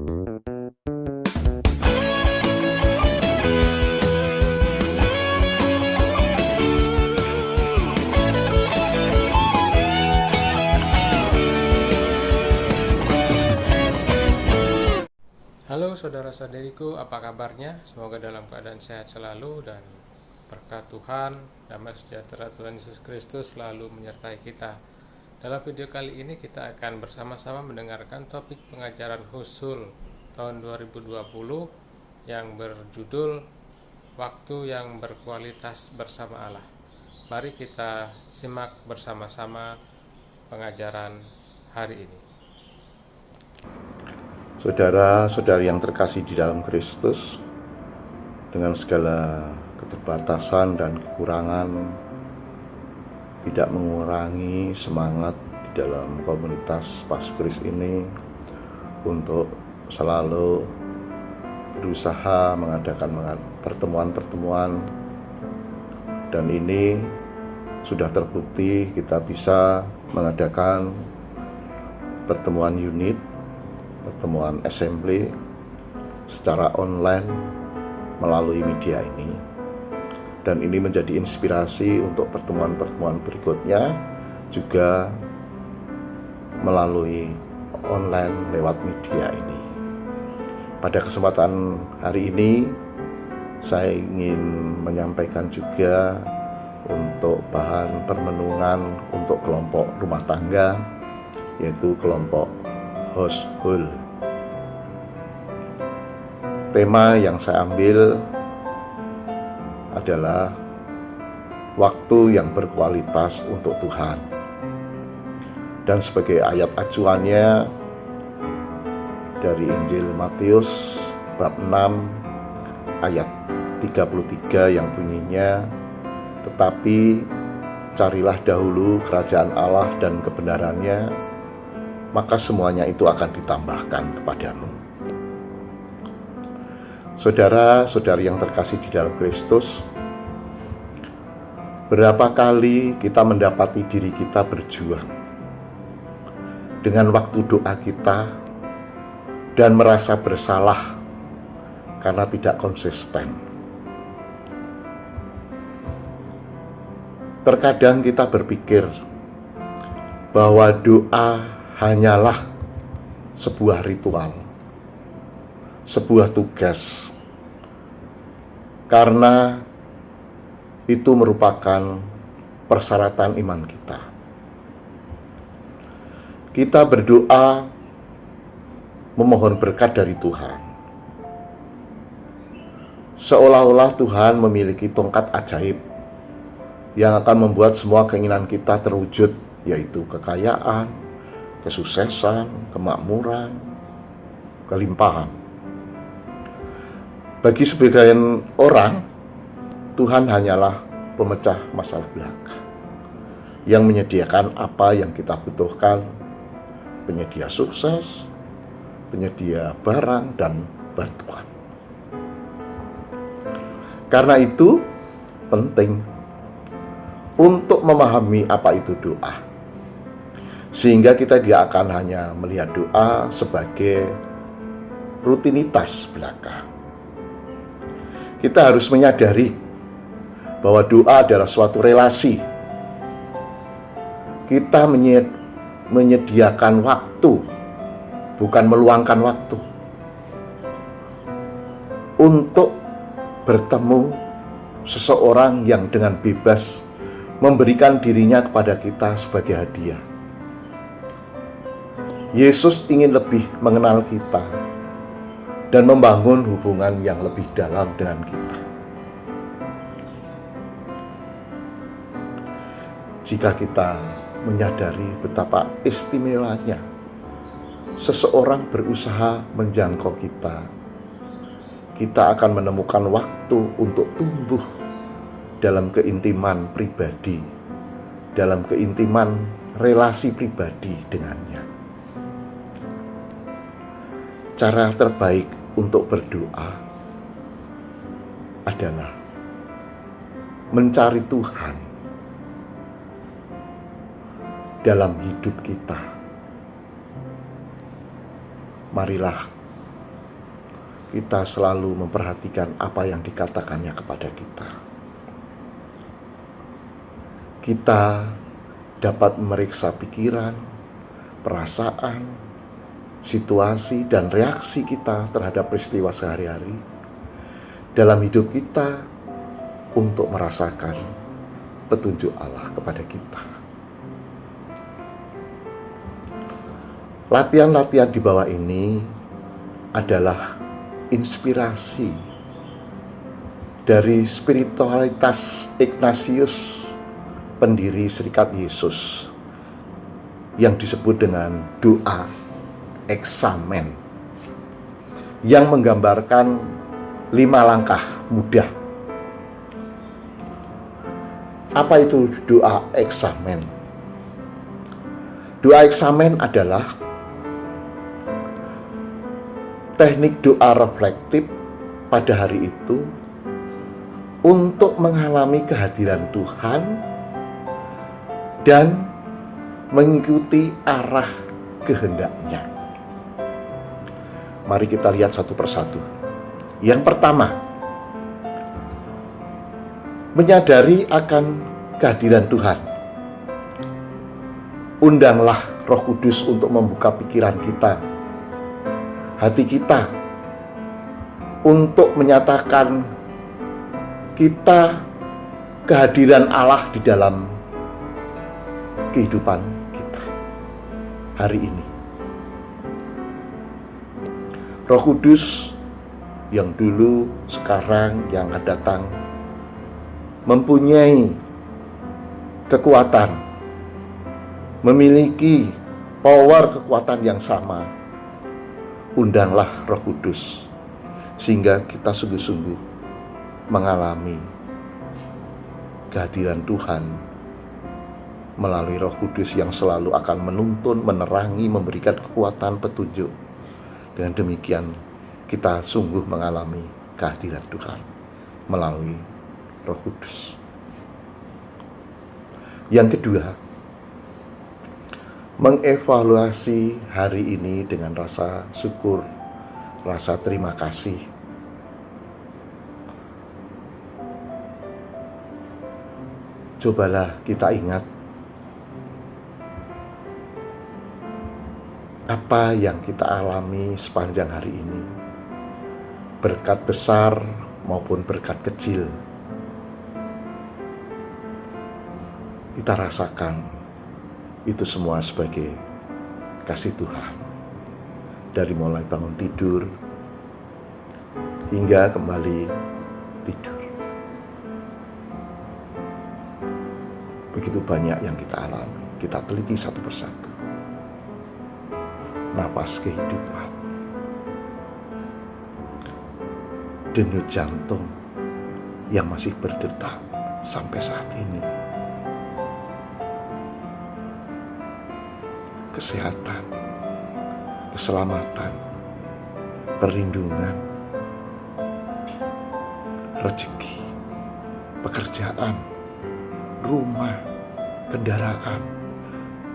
Halo saudara-saudariku, apa kabarnya? Semoga dalam keadaan sehat selalu dan berkat Tuhan, damai sejahtera Tuhan Yesus Kristus selalu menyertai kita. Dalam video kali ini kita akan bersama-sama mendengarkan topik pengajaran Husul tahun 2020 yang berjudul Waktu yang Berkualitas Bersama Allah. Mari kita simak bersama-sama pengajaran hari ini. Saudara-saudari yang terkasih di dalam Kristus, dengan segala keterbatasan dan kekurangan, tidak mengurangi semangat di dalam komunitas Paskris ini untuk selalu berusaha mengadakan pertemuan-pertemuan, dan ini sudah terbukti kita bisa mengadakan pertemuan unit, pertemuan assembly secara online melalui media ini, dan ini menjadi inspirasi untuk pertemuan-pertemuan berikutnya juga melalui online lewat media ini. Pada kesempatan hari ini saya ingin menyampaikan juga untuk bahan permenungan untuk kelompok rumah tangga, yaitu kelompok Husul. Tema yang saya ambil adalah waktu yang berkualitas untuk Tuhan. Dan sebagai ayat acuannya dari Injil Matius bab 6 ayat 33 yang bunyinya, "Tetapi carilah dahulu kerajaan Allah dan kebenarannya, maka semuanya itu akan ditambahkan kepadamu." Saudara-saudari yang terkasih di dalam Kristus, berapa kali kita mendapati diri kita berjuang dengan waktu doa kita dan merasa bersalah karena tidak konsisten. Terkadang kita berpikir bahwa doa hanyalah sebuah ritual, sebuah tugas, karena itu merupakan persyaratan iman kita. Kita berdoa memohon berkat dari Tuhan, seolah-olah Tuhan memiliki tongkat ajaib yang akan membuat semua keinginan kita terwujud, yaitu kekayaan, kesuksesan, kemakmuran, kelimpahan. Bagi sebagian orang, Tuhan hanyalah pemecah masalah belaka yang menyediakan apa yang kita butuhkan, penyedia sukses, penyedia barang dan bantuan. Karena itu penting untuk memahami apa itu doa, sehingga kita tidak akan hanya melihat doa sebagai rutinitas belaka. Kita harus menyadari bahwa doa adalah suatu relasi. Kita menyediakan waktu, bukan meluangkan waktu, untuk bertemu seseorang yang dengan bebas memberikan dirinya kepada kita sebagai hadiah. Yesus ingin lebih mengenal kita dan membangun hubungan yang lebih dalam dengan kita. Jika kita menyadari betapa istimewanya seseorang berusaha menjangkau kita, kita akan menemukan waktu untuk tumbuh dalam keintiman pribadi, dalam keintiman relasi pribadi dengannya. Cara terbaik untuk berdoa adalah mencari Tuhan dalam hidup kita. Marilah kita selalu memperhatikan apa yang dikatakannya kepada kita. Kita dapat memeriksa pikiran, perasaan, situasi, dan reaksi kita terhadap peristiwa sehari-hari dalam hidup kita untuk merasakan petunjuk Allah kepada kita. Latihan-latihan di bawah ini adalah inspirasi dari spiritualitas Ignatius, pendiri Serikat Yesus, yang disebut dengan doa eksamen, yang menggambarkan 5 langkah mudah. Apa itu doa eksamen? Doa eksamen adalah teknik doa reflektif pada hari itu untuk mengalami kehadiran Tuhan dan mengikuti arah kehendak-Nya. Mari kita lihat satu persatu. Yang pertama, menyadari akan kehadiran Tuhan. Undanglah Roh Kudus untuk membuka pikiran kita, hati kita, untuk menyatakan kita kehadiran Allah di dalam kehidupan kita hari ini. Roh Kudus yang dulu, sekarang, yang akan datang mempunyai kekuatan, memiliki power kekuatan yang sama. Undanglah Roh Kudus sehingga kita sungguh-sungguh mengalami kehadiran Tuhan melalui Roh Kudus yang selalu akan menuntun, menerangi, memberikan kekuatan, petunjuk. Dengan demikian kita sungguh mengalami kehadiran Tuhan melalui Roh Kudus. Yang kedua, mengevaluasi hari ini dengan rasa syukur, rasa terima kasih. Cobalah kita ingat apa yang kita alami sepanjang hari ini, berkat besar maupun berkat kecil. Kita rasakan itu semua sebagai kasih Tuhan. Dari mulai bangun tidur hingga kembali tidur. Begitu banyak yang kita alami. Kita teliti satu persatu. Napas kehidupan, denyut jantung yang masih berdetak sampai saat ini, kesehatan, keselamatan, perlindungan, rezeki, pekerjaan, rumah, kendaraan,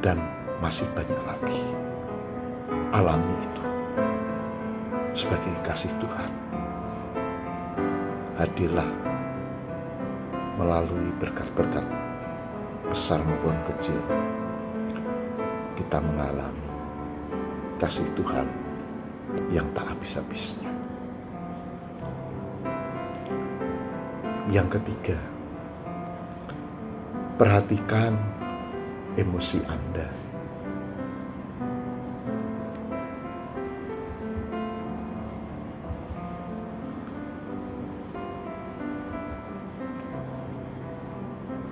dan masih banyak lagi. Alami itu sebagai kasih Tuhan. Hadirlah melalui berkat-berkat besar maupun kecil, kita mengalami kasih Tuhan yang tak habis-habisnya. Yang ketiga, perhatikan emosi Anda.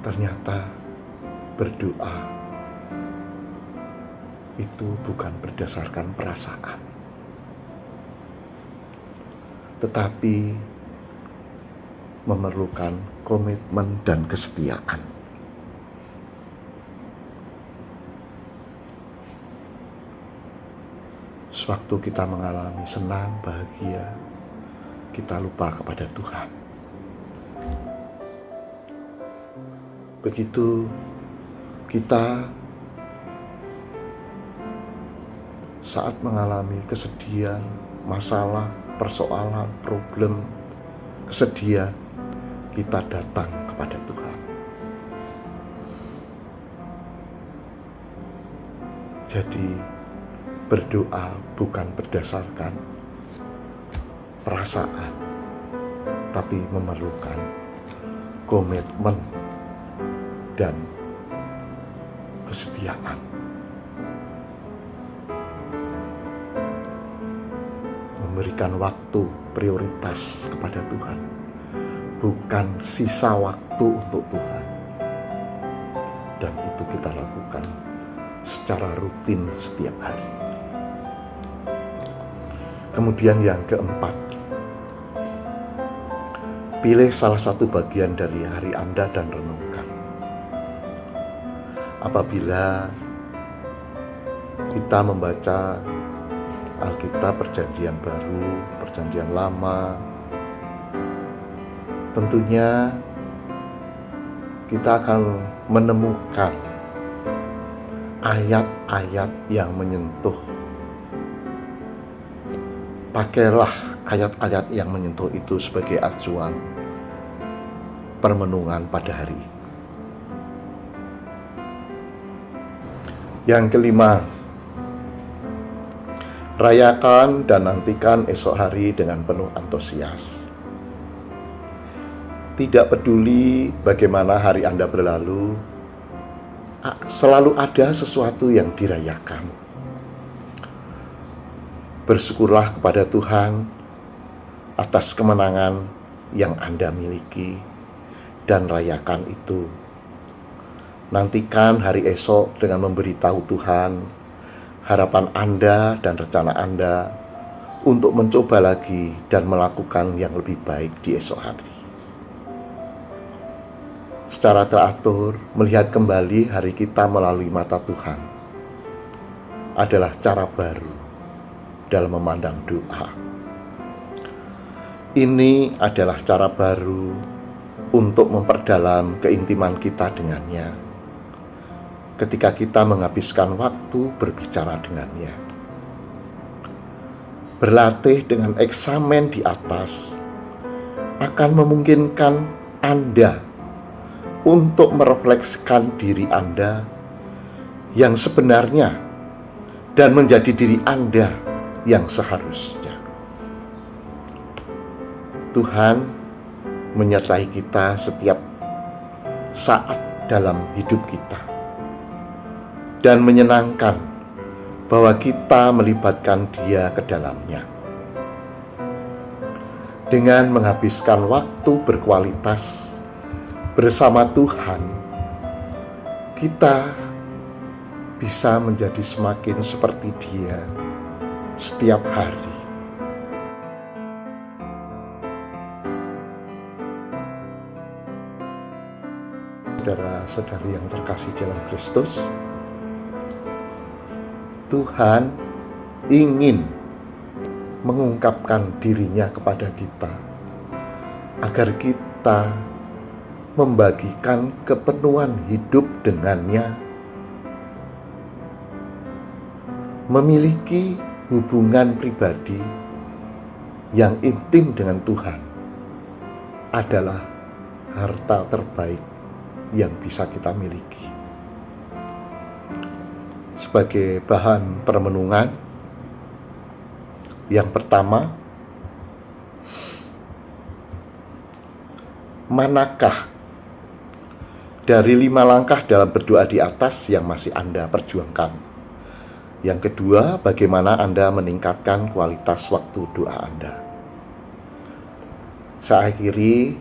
Ternyata berdoa itu bukan berdasarkan perasaan, tetapi memerlukan komitmen dan kesetiaan. Sewaktu kita mengalami senang, bahagia, kita lupa kepada Tuhan. Begitu kita saat mengalami kesedihan, masalah, persoalan, problem, kesedihan, kita datang kepada Tuhan. Jadi berdoa bukan berdasarkan perasaan, tapi memerlukan komitmen dan kesetiaan. Memberikan waktu prioritas kepada Tuhan, bukan sisa waktu untuk Tuhan. Dan itu kita lakukan secara rutin setiap hari. Kemudian yang keempat, pilih salah satu bagian dari hari Anda dan renungkan. Apabila kita membaca Alkitab Perjanjian Baru, Perjanjian Lama, tentunya kita akan menemukan ayat-ayat yang menyentuh. Pakailah ayat-ayat yang menyentuh itu sebagai acuan permenungan pada hari. Yang kelima, rayakan dan nantikan esok hari dengan penuh antusias. Tidak peduli bagaimana hari Anda berlalu, selalu ada sesuatu yang dirayakan. Bersyukurlah kepada Tuhan atas kemenangan yang Anda miliki dan rayakan itu. Nantikan hari esok dengan memberitahu Tuhan harapan Anda dan rencana Anda untuk mencoba lagi dan melakukan yang lebih baik di esok hari. Secara teratur, melihat kembali hari kita melalui mata Tuhan adalah cara baru dalam memandang doa. Ini adalah cara baru untuk memperdalam keintiman kita dengannya ketika kita menghabiskan waktu berbicara dengannya. Berlatih dengan eksamen di atas akan memungkinkan Anda untuk merefleksikan diri Anda yang sebenarnya dan menjadi diri Anda yang seharusnya. Tuhan menyertai kita setiap saat dalam hidup kita dan menyenangkan bahwa kita melibatkan Dia ke dalamnya. Dengan menghabiskan waktu berkualitas bersama Tuhan, kita bisa menjadi semakin seperti Dia setiap hari. Saudara-saudari yang terkasih dalam Kristus, Tuhan ingin mengungkapkan diri-Nya kepada kita agar kita membagikan kepenuhan hidup dengannya, memiliki hubungan pribadi yang intim dengan Tuhan adalah harta terbaik yang bisa kita miliki. Sebagai bahan permenungan, yang pertama, manakah dari 5 langkah dalam berdoa di atas yang masih Anda perjuangkan? Yang kedua, bagaimana Anda meningkatkan kualitas waktu doa Anda? Saya akhiri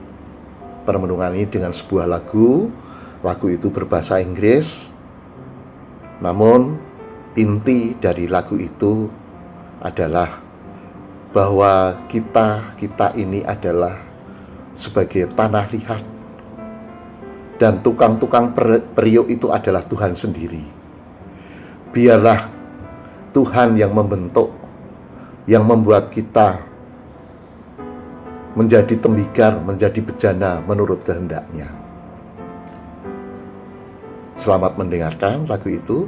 permenungan ini dengan sebuah lagu. Lagu itu berbahasa Inggris, namun inti dari lagu itu adalah bahwa kita ini adalah sebagai tanah liat, dan tukang-tukang periuk itu adalah Tuhan sendiri. Biarlah Tuhan yang membentuk, yang membuat kita menjadi tembigar, menjadi bejana menurut kehendak-Nya. Selamat mendengarkan lagu itu.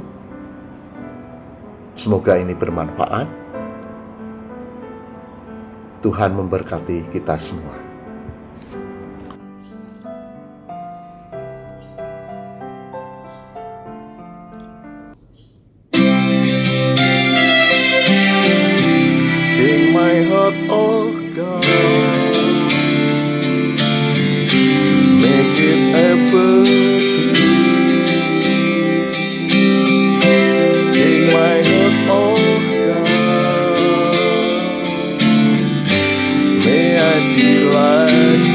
Semoga ini bermanfaat. Tuhan memberkati kita semua. Take my heart, oh God, make it ever true. Take my heart, oh God, may I be like